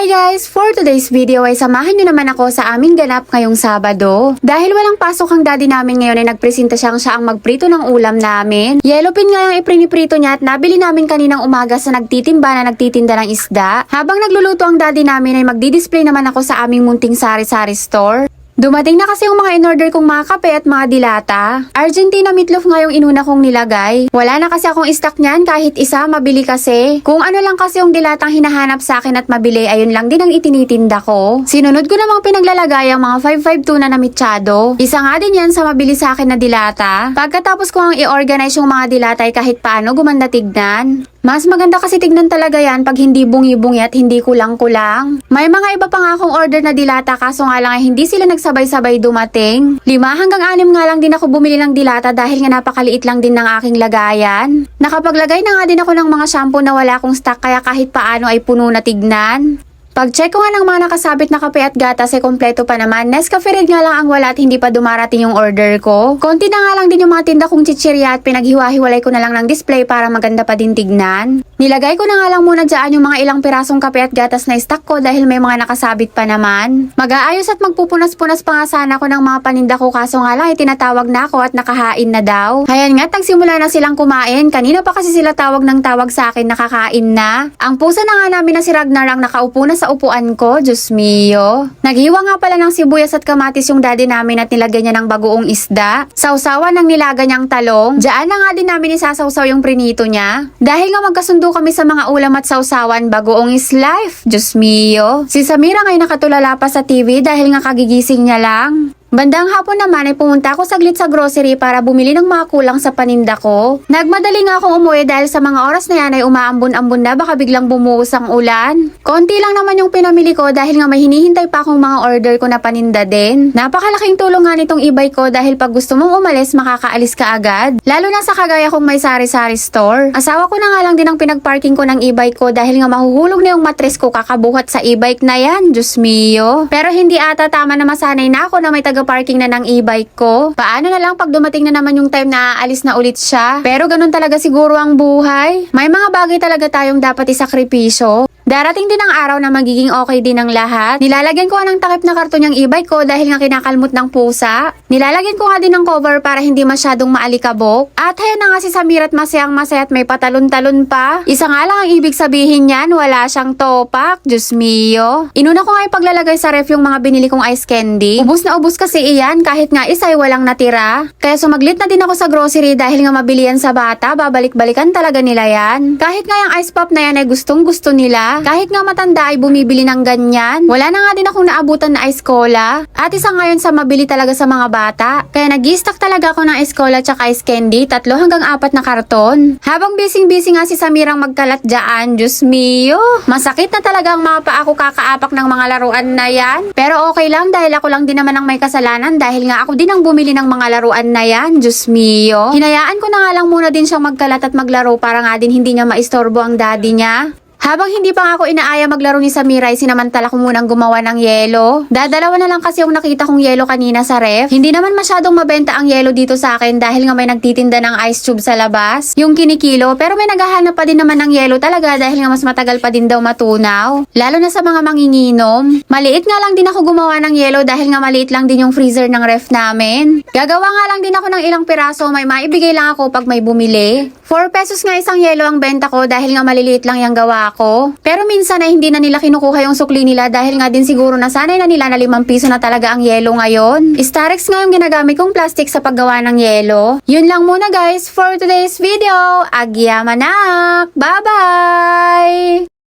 Hi guys! For today's video ay samahan nyo naman ako sa aming ganap ngayong Sabado. Dahil walang pasok ang daddy namin ngayon ay nagpresenta siya ang magprito ng ulam namin. Yellow pin nga yung ipriniprito niya at nabili namin kaninang umaga sa nagtitinda ng isda. Habang nagluluto ang daddy namin ay magdi-display naman ako sa aming munting sari-sari store. Dumating na kasi yung mga in-order kong mga kape at mga dilata. Argentina meatloaf nga yung inuna kong nilagay. Wala na kasi akong stock niyan kahit isa, mabili kasi. Kung ano lang kasi yung dilatang hinahanap sa akin at mabili, ayun lang din ang itinitinda ko. Sinunod ko namang pinaglalagay ang mga 552 tuna na mitsado. Isa nga din yan sa mabili sa akin na dilata. Pagkatapos ko ang i-organize yung mga dilata ay kahit paano gumanda tignan. Mas maganda kasi tignan talaga yan pag hindi bungi-bungi at hindi kulang-kulang. May mga iba pa nga akong order na dilata kaso nga lang ay hindi sila nagsabay-sabay dumating. 5 hanggang 6 nga lang din ako bumili ng dilata dahil nga napakaliit lang din ng aking lagayan. Nakapaglagay na nga din ako ng mga shampoo na wala akong stock kaya kahit paano ay puno na tignan. Pag-check ko nga ng mga nakasabit na kape at gatas ay kompleto pa naman. Nescafe Red nga lang ang wala at hindi pa dumarating yung order ko. Konti na nga lang din yung mga tinda kong chichirya at pinaghiwa-hiwalay ko na lang ng display para maganda pa din tignan. Nilagay ko na nga lang muna dyan yung mga ilang pirasong kape at gatas na stock ko dahil may mga nakasabit pa naman. Mag-aayos at magpupunas-punas pa nga sana ako ng mga paninda ko kaso nga lang ay tinatawag na ako at nakahain na daw. Hayan nga, tagsimula na silang kumain. Kanina pa kasi sila tawag ng tawag sa akin nakakain na. Ang pusa na nga namin na si Ragnar ang nakaupo na sa upuan ko, Diyos mio. Naghiwa nga pala ng sibuyas at kamatis yung daddy namin at nilagyan niya ng bagoong isda. Sausawan ng nilaga niyang talong. Diyan na nga din namin isasawsaw yung prinito niya. Dahil nga magkasundo kami sa mga ulam at sausawan, bagoong is life, Diyos mio. Si Samira nga'y nakatulala pa sa TV dahil nga kagigising niya lang. Bandang hapon naman ay pumunta ako saglit sa grocery para bumili ng mga kulang sa paninda ko. Nagmadali nga akong umuwi dahil sa mga oras na yan ay umaambon-ambon na baka biglang bumuhos ang ulan. Konti lang naman yung pinamili ko dahil nga may hinihintay pa akong mga order ko na paninda din. Napakalaking tulong nga nitong e-bike ko dahil pag gusto mong umalis makakaalis ka agad. Lalo na sa kagaya kong may sari-sari store. Asawa ko na nga lang din ang pinagparking ko ng e-bike ko dahil nga mahuhulog na yung matres ko kakabuhat sa e-bike na yan, Diyos mio. Pero hindi ata tama na masanay na ako na may parking na ng e-bike ko. Paano na lang pag dumating na naman yung time na aalis na ulit siya? Pero ganun talaga siguro ang buhay. May mga bagay talaga tayong dapat isakripisyo. Darating din ang araw na magiging okay din ang lahat. Nilalagyan ko nga ng takip na karton yung e-bike ko dahil nga kinakalmot ng pusa. Nilalagyan ko nga din ng cover para hindi masyadong maalikabok. At ayan na nga si Samira at masayang masaya at may patalon-talon pa. Isa nga lang ang ibig sabihin niyan, wala siyang topak. Diyos mio. Inuna ko nga yung paglalagay sa ref yung mga binili kong ice candy. Ubus na ubus kasi iyan kahit nga isa ay walang natira. Kaya sumaglit na din ako sa grocery dahil nga mabili yan sa bata, babalik-balikan talaga nila yan. Kahit nga yung ice pop na yan ay gustong gusto nila. Kahit nga matanda ay bumibili ng ganyan. Wala na nga din akong naabutan na ice cola. At isa ngayon sa mabili talaga sa mga bata. Kaya nag-i-stock talaga ako ng ice cola tsaka ice candy, 3 hanggang 4 na karton. Habang busy-busy nga si Samirang magkalat dyan, Diyos mio. Masakit na talaga ang mga paa ko kakaapak ng mga laruan na yan. Pero okay lang dahil ako lang din naman ang may kasalanan dahil nga ako din ang bumili ng mga laruan na yan, Diyos mio. Hinayaan ko na nga lang muna din siyang magkalat at maglaro para nga din hindi niya maistorbo ang daddy niya. Habang hindi pa nga ako inaaya maglaro ni Samira ay sinamantala ko munang gumawa ng yelo. Dadalawa na lang kasi yung nakita kong yelo kanina sa ref. Hindi naman masyadong mabenta ang yelo dito sa akin dahil nga may nagtitinda ng ice tube sa labas. Yung kinikilo pero may naghahanap pa din naman ng yelo talaga dahil nga mas matagal pa din daw matunaw. Lalo na sa mga manginginom. Maliit nga lang din ako gumawa ng yelo dahil nga maliit lang din yung freezer ng ref namin. Gagawa nga lang din ako ng ilang piraso, may maibigay lang ako pag may bumili. 4 pesos nga isang yelo ang benta ko dahil nga maliliit lang yung gawa ko. Pero minsan ay hindi na nila kinukuha yung sukli nila dahil nga din siguro nasanay na nila na 5 piso na talaga ang yelo ngayon. Starex nga yung ginagamit kong plastic sa paggawa ng yelo. Yun lang muna guys for today's video. Agyamanak! Bye-bye!